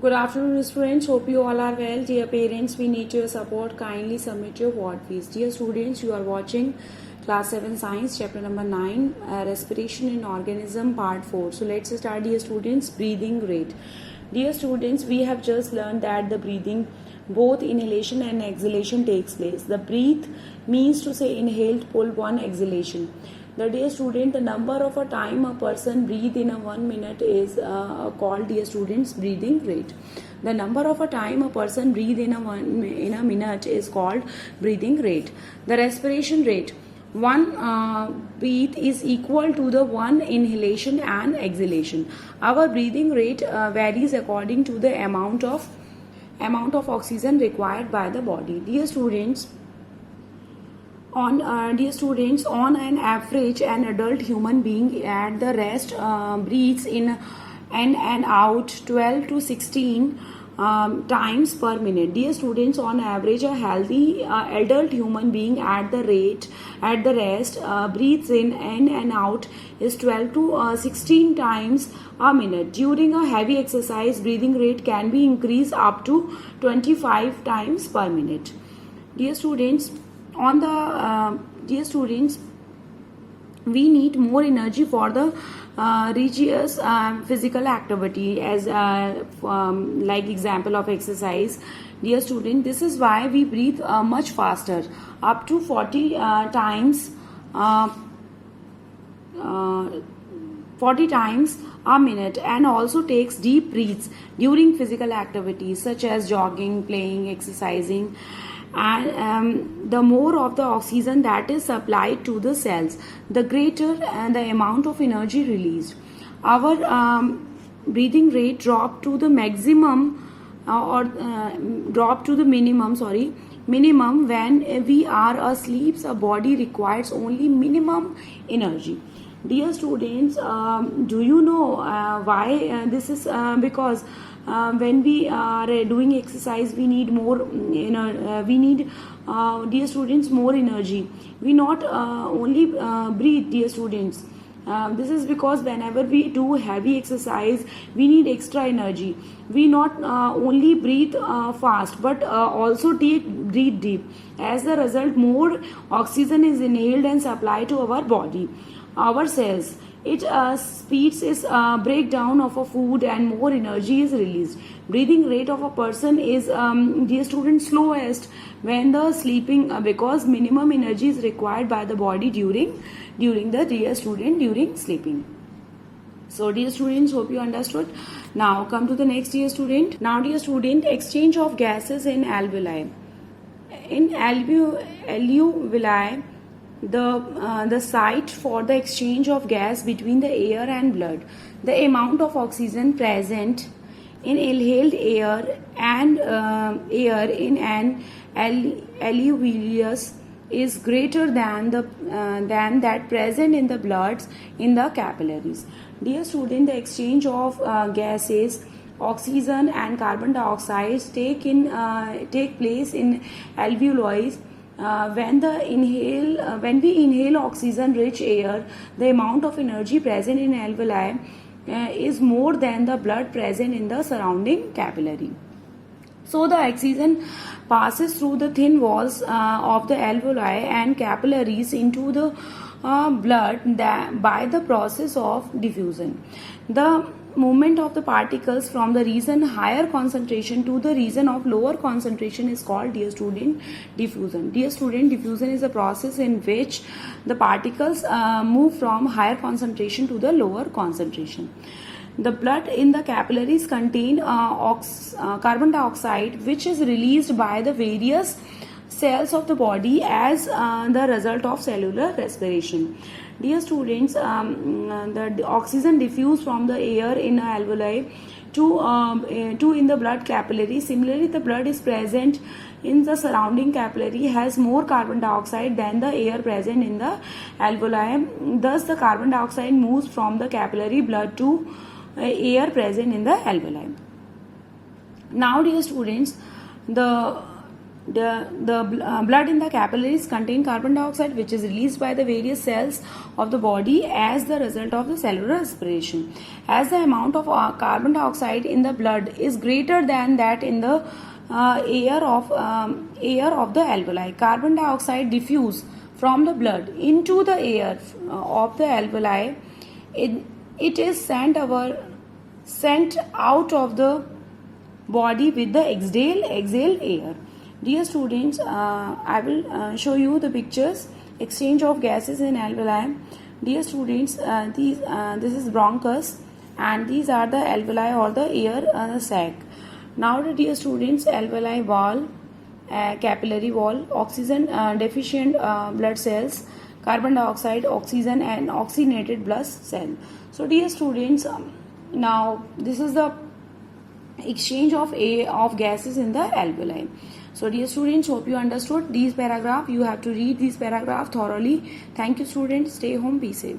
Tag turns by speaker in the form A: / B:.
A: Good afternoon, students. Hope you all are well. Dear parents, we need your support. Kindly submit your word fees. Dear students, you are watching Class 7 Science, Chapter number 9, Respiration in Organism, Part 4. So let's start, dear students. Breathing rate. Dear students, we have just learned that the breathing, both inhalation and exhalation, takes place. The breathe means to say inhaled, pull, one exhalation. The dear student, the number of a time a person breathe in a 1 minute is called, dear students, breathing rate. The number of a time a person breathe in a minute is called breathing rate. The respiration rate. One breath is equal to the one inhalation and exhalation. Our breathing rate varies according to the amount of oxygen required by the body. Dear students, on an average, an adult human being at the rest breathes in and out 12 to 16 times per minute. Dear students, on average, a healthy adult human being at the rest breathes in and out is 12 to 16 times a minute. During a heavy exercise, breathing rate can be increased up to 25 times per minute. Dear students, we need more energy for the rigorous physical activity, as like example of exercise. Dear student, this is why we breathe much faster, up to 40 times 40 times a minute, and also takes deep breaths during physical activities such as jogging, playing, exercising. And the more of the oxygen that is supplied to the cells, the greater the amount of energy released. Our breathing rate drop to the maximum drop to the minimum when we are asleep. The body requires only minimum energy. Dear students, do you know why this is? Because when we are doing exercise, we need more dear students, more energy. We not only breathe, dear students. This is because whenever we do heavy exercise, we need extra energy. We not only breathe fast, but also breathe deep. As a result, more oxygen is inhaled and supplied to our body, our cells. It speeds its breakdown of a food, and more energy is released. Breathing rate of a person is, dear student, slowest when the sleeping, because minimum energy is required by the body during sleeping. So, dear students, hope you understood. Now come to the next, dear student. Now, dear student, exchange of gases in alveoli. In alveoli, the site for the exchange of gas between the air and blood. The amount of oxygen present in inhaled air and air in an alveolus is greater than that present in the bloods in the capillaries. Dear student, the exchange of gases, oxygen and carbon dioxide take place in alveoli. When we inhale oxygen-rich air, the amount of energy present in alveoli is more than the blood present in the surrounding capillary. So the oxygen passes through the thin walls of the alveoli and capillaries into the blood by the process of diffusion. The movement of the particles from the region higher concentration to the region of lower concentration is called, dear student, diffusion. Dear student, diffusion is a process in which the particles move from higher concentration to the lower concentration. The blood in the capillaries contain carbon dioxide, which is released by the various cells of the body as the result of cellular respiration. Dear students, the oxygen diffused from the air in alveoli to in the blood capillary. Similarly, the blood is present in the surrounding capillary has more carbon dioxide than the air present in the alveoli. Thus, the carbon dioxide moves from the capillary blood to air present in the alveoli. Now, dear students, the blood in the capillaries contain carbon dioxide, which is released by the various cells of the body as the result of the cellular respiration. As the amount of carbon dioxide in the blood is greater than that in the air of the alveoli, carbon dioxide diffuse from the blood into the air of the alveoli. It is sent out of the body with the exhale air. Dear students, I will show you the pictures. Exchange of gases in alveoli. Dear students, this is bronchus, and these are the alveoli or the air sac. Now, dear students, alveoli wall, capillary wall, oxygen deficient blood cells, carbon dioxide, oxygen, and oxygenated blood cell. So, dear students, now this is the exchange of gases in the alveoli. So dear students, hope you understood these paragraph. You have to read these paragraph thoroughly. Thank you students. Stay home. Be safe.